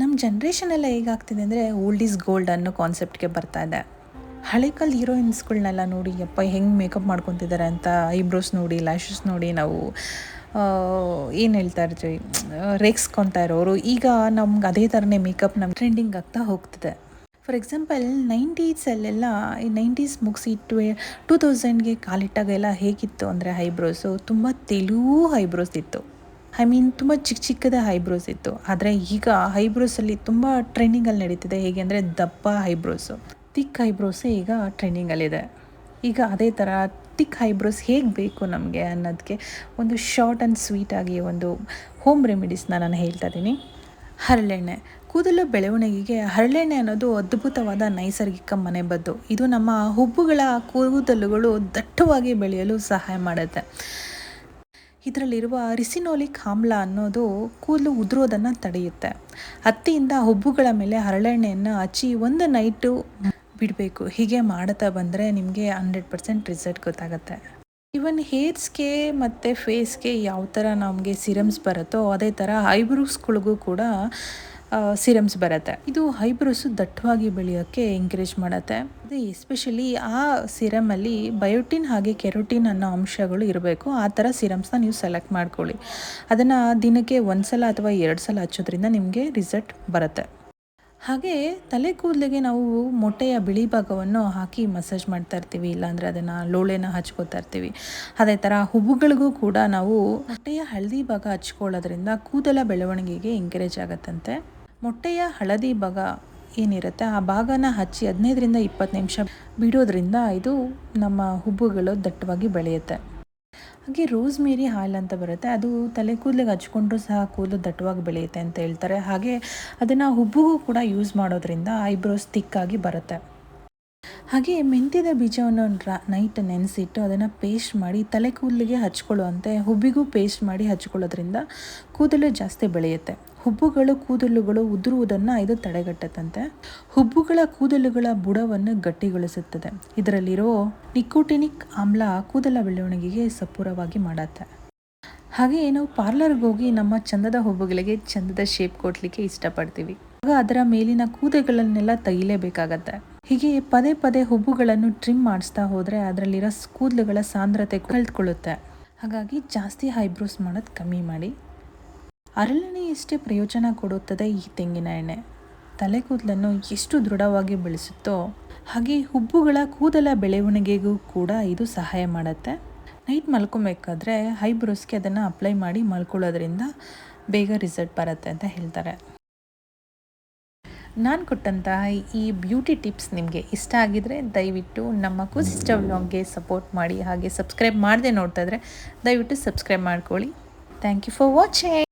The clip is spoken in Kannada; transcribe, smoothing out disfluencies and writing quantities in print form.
ನಮ್ಮ ಜನ್ರೇಷನೆಲ್ಲ ಹೇಗಾಗ್ತಿದೆ ಅಂದರೆ ಓಲ್ಡ್ ಈಸ್ ಗೋಲ್ಡ್ ಅನ್ನೋ ಕಾನ್ಸೆಪ್ಟ್ಗೆ ಬರ್ತಾ ಇದೆ. ಹಳೆ ಕಾಲದ ಹೀರೋಯಿನ್ಸ್ಗಳನ್ನೆಲ್ಲ ನೋಡಿ ಯಪ್ಪ ಹೆಂಗೆ ಮೇಕಪ್ ಮಾಡ್ಕೊತಿದ್ದಾರೆ ಅಂತ ಐಬ್ರೋಸ್ ನೋಡಿ ಲ್ಯಾಶಸ್ ನೋಡಿ ನಾವು ಏನು ಹೇಳ್ತಾ ಇರ್ತೀವಿ ರೇಗಿಸ್ಕೊತಾ ಇರೋರು. ಈಗ ನಮ್ಗೆ ಅದೇ ಥರನೇ ಮೇಕಪ್ ನಮ್ಮ ಟ್ರೆಂಡಿಂಗ್ ಆಗ್ತಾ ಹೋಗ್ತಿದೆ. ಫಾರ್ ಎಕ್ಸಾಂಪಲ್ ನೈಂಟೀಸಲ್ಲೆಲ್ಲ ಈ ನೈಂಟೀಸ್ ಮುಗಿಸಿ 2000ಗೆ ಕಾಲಿಟ್ಟಾಗೆಲ್ಲ ಹೇಗಿತ್ತು ಅಂದರೆ ಐಬ್ರೋಸು ತುಂಬ ತೆಲುವು ಐಬ್ರೋಸ್ ಇತ್ತು. ತುಂಬ ಚಿಕ್ಕದ ಐಬ್ರೋಸ್ ಇತ್ತು. ಆದರೆ ಈಗ ಐಬ್ರೋಸಲ್ಲಿ ತುಂಬ ಟ್ರೆಂಡಿಂಗಲ್ಲಿ ನಡೀತಿದೆ. ಹೇಗೆ ಅಂದರೆ ದಪ್ಪ ಐಬ್ರೋಸು, ತಿಕ್ ಐಬ್ರೋಸೇ ಈಗ ಟ್ರೆಂಡಿಂಗಲ್ಲಿದೆ. ಈಗ ಅದೇ ಥರ ತಿಕ್ ಐಬ್ರೋಸ್ ಹೇಗೆ ಬೇಕು ನಮಗೆ ಅನ್ನೋದಕ್ಕೆ ಒಂದು ಶಾರ್ಟ್ ಆ್ಯಂಡ್ ಸ್ವೀಟಾಗಿ ಒಂದು ಹೋಮ್ ರೆಮಿಡೀಸ್ನ ನಾನು ಹೇಳ್ತಾ ಇದ್ದೀನಿ. ಹರಳೆಣ್ಣೆ. ಕೂದಲು ಬೆಳವಣಿಗೆಗೆ ಹರಳೆಣ್ಣೆ ಅನ್ನೋದು ಅದ್ಭುತವಾದ ನೈಸರ್ಗಿಕ ಮನೆಮದ್ದು. ಇದು ನಮ್ಮ ಹುಬ್ಬುಗಳ ಕೂದಲುಗಳು ದಟ್ಟವಾಗಿ ಬೆಳೆಯಲು ಸಹಾಯ ಮಾಡುತ್ತೆ. ಇದರಲ್ಲಿರುವ ರಿಸಿನೋಲಿಕ್ ಆಮ್ಲ ಅನ್ನೋದು ಕೂದಲು ಉದುರೋದನ್ನು ತಡೆಯುತ್ತೆ. ಹತ್ತಿಯಿಂದ ಹುಬ್ಬುಗಳ ಮೇಲೆ ಹರಳೆಣ್ಣೆಯನ್ನು ಹಚ್ಚಿ ಒಂದು ನೈಟು ಬಿಡಬೇಕು. ಹೀಗೆ ಮಾಡುತ್ತಾ ಬಂದರೆ ನಿಮಗೆ 100% ರಿಸಲ್ಟ್ ಗೊತ್ತಾಗುತ್ತೆ. ಈವನ್ ಹೇರ್ಸ್ಗೆ ಮತ್ತು ಫೇಸ್ಗೆ ಯಾವ ಥರ ನಮಗೆ ಸಿರಮ್ಸ್ ಬರುತ್ತೋ ಅದೇ ಥರ ಐಬ್ರೋಸ್ಗಳಿಗೂ ಕೂಡ ಸಿರಮ್ಸ್ ಬರುತ್ತೆ. ಇದು ಐಬ್ರೋಸು ದಟ್ಟವಾಗಿ ಬೆಳೆಯೋಕ್ಕೆ ಎಂಕರೇಜ್ ಮಾಡುತ್ತೆ. ಅದು ಎಸ್ಪೆಷಲಿ ಆ ಸಿರಮಲ್ಲಿ ಬಯೋಟಿನ್ ಹಾಗೆ ಕೆರೋಟಿನ್ ಅನ್ನೋ ಅಂಶಗಳು ಇರಬೇಕು. ಆ ಥರ ಸಿರಮ್ಸ್ನ ನೀವು ಸೆಲೆಕ್ಟ್ ಮಾಡ್ಕೊಳ್ಳಿ. ಅದನ್ನು ದಿನಕ್ಕೆ 1 ಸಲ ಅಥವಾ 2 ಸಲ ಹಚ್ಚೋದ್ರಿಂದ ನಿಮಗೆ ರಿಸಲ್ಟ್ ಬರುತ್ತೆ. ಹಾಗೆ ತಲೆ ಕೂದಲಿಗೆ ನಾವು ಮೊಟ್ಟೆಯ ಬಿಳಿ ಭಾಗವನ್ನು ಹಾಕಿ ಮಸಾಜ್ ಮಾಡ್ತಾ ಇರ್ತೀವಿ, ಇಲ್ಲಾಂದರೆ ಅದನ್ನು ಲೋಳೆನ ಹಚ್ಕೋತಾ ಇರ್ತೀವಿ. ಅದೇ ಥರ ಹುಬ್ಬುಗಳಿಗೂ ಕೂಡ ನಾವು ಮೊಟ್ಟೆಯ ಹಳದಿ ಭಾಗ ಹಚ್ಕೊಳ್ಳೋದ್ರಿಂದ ಕೂದಲ ಬೆಳವಣಿಗೆಗೆ ಎಂಕರೇಜ್ ಆಗುತ್ತಂತೆ. ಮೊಟ್ಟೆಯ ಹಳದಿ ಭಾಗ ಏನಿರುತ್ತೆ ಆ ಭಾಗನ ಹಚ್ಚಿ 15ರಿಂದ 20 ನಿಮಿಷ ಬಿಡೋದ್ರಿಂದ ಇದು ನಮ್ಮ ಹುಬ್ಬುಗಳು ದಟ್ಟವಾಗಿ ಬೆಳೆಯುತ್ತೆ. ಹಾಗೆ ರೋಸ್ಮೇರಿ ಆಯಿಲ್ ಅಂತ ಬರುತ್ತೆ. ಅದು ತಲೆ ಕೂದಲಿಗೆ ಹಚ್ಕೊಂಡ್ರೂ ಸಹ ಕೂದಲು ದಟ್ಟವಾಗಿ ಬೆಳೆಯುತ್ತೆ ಅಂತ ಹೇಳ್ತಾರೆ. ಹಾಗೆ ಅದನ್ನು ಹುಬ್ಬುಗೂ ಕೂಡ ಯೂಸ್ ಮಾಡೋದ್ರಿಂದ ಐಬ್ರೋಸ್ ತಿಕ್ಕಾಗಿ ಬರುತ್ತೆ. ಹಾಗೆ ಮೆಂತ್ಯದ ಬೀಜವನ್ನು ನೈಟ್ ನೆನೆಸಿಟ್ಟು ಅದನ್ನು ಪೇಸ್ಟ್ ಮಾಡಿ ತಲೆ ಕೂದಲಿಗೆ ಹಚ್ಕೊಳ್ಳುವಂತೆ ಹುಬ್ಬಿಗೂ ಪೇಸ್ಟ್ ಮಾಡಿ ಹಚ್ಕೊಳ್ಳೋದ್ರಿಂದ ಕೂದಲು ಜಾಸ್ತಿ ಬೆಳೆಯುತ್ತೆ. ಕೂದಲುಗಳು ಉದುರುವುದನ್ನು ಇದು ತಡೆಗಟ್ಟುತ್ತಂತೆ. ಹುಬ್ಬುಗಳ ಕೂದಲುಗಳ ಬುಡವನ್ನು ಗಟ್ಟಿಗೊಳಿಸುತ್ತದೆ. ಇದರಲ್ಲಿರೋ ನಿಕೋಟಿನಿಕ್ ಆಮ್ಲ ಕೂದಲ ಬೆಳವಣಿಗೆಗೆ ಸಪೂರವಾಗಿ ಮಾಡುತ್ತೆ. ಹಾಗೆ ನಾವು ಪಾರ್ಲರ್ಗೆ ಹೋಗಿ ನಮ್ಮ ಚಂದದ ಹುಬ್ಬುಗಳಿಗೆ ಚಂದದ ಶೇಪ್ ಕೊಡಲಿಕ್ಕೆ ಇಷ್ಟಪಡ್ತೀವಿ. ಆಗ ಅದರ ಮೇಲಿನ ಕೂದಲುಗಳನ್ನೆಲ್ಲ ತೆಗಿಲೇಬೇಕಾಗತ್ತೆ. ಹೀಗೆ ಪದೇ ಪದೇ ಹುಬ್ಬುಗಳನ್ನು ಟ್ರಿಮ್ ಮಾಡಿಸ್ತಾ ಹೋದರೆ ಅದರಲ್ಲಿರೋ ಕೂದಲುಗಳ ಸಾಂದ್ರತೆ ಕಳೆದುಕೊಳ್ಳುತ್ತೆ. ಹಾಗಾಗಿ ಜಾಸ್ತಿ ಐಬ್ರೋಸ್ ಮಾಡೋದು ಕಮ್ಮಿ ಮಾಡಿ. ಹರಳೆಣ್ಣೆ ಎಷ್ಟೇ ಪ್ರಯೋಜನ ಕೊಡುತ್ತದೆ ಈ ತೆಂಗಿನ ಎಣ್ಣೆ. ತಲೆ ಕೂದಲನ್ನು ಎಷ್ಟು ದೃಢವಾಗಿ ಬೆಳೆಸುತ್ತೋ ಹಾಗೆ ಹುಬ್ಬುಗಳ ಕೂದಲ ಬೆಳವಣಿಗೆಗೂ ಕೂಡ ಇದು ಸಹಾಯ ಮಾಡುತ್ತೆ. ನೈಟ್ ಮಲ್ಕೊಬೇಕಾದ್ರೆ ಐಬ್ರೋಸ್ಗೆ ಅದನ್ನು ಅಪ್ಲೈ ಮಾಡಿ ಮಲ್ಕೊಳ್ಳೋದ್ರಿಂದ ಬೇಗ ರಿಸಲ್ಟ್ ಬರುತ್ತೆ ಅಂತ ಹೇಳ್ತಾರೆ. ನಾನು ಕೊಟ್ಟಂತಹ ಈ ಬ್ಯೂಟಿ ಟಿಪ್ಸ್ ನಿಮಗೆ ಇಷ್ಟ ಆಗಿದರೆ ದಯವಿಟ್ಟು ನಮ್ಮ ಕುಸಿಸ್ಟರ್ ವ್ಲಾಗ್ಗೆ ಸಪೋರ್ಟ್ ಮಾಡಿ. ಹಾಗೆ ಸಬ್ಸ್ಕ್ರೈಬ್ ಮಾಡದೆ ನೋಡ್ತಾ ಇದ್ದರೆ ದಯವಿಟ್ಟು ಸಬ್ಸ್ಕ್ರೈಬ್ ಮಾಡ್ಕೊಳ್ಳಿ. Thank you for watching.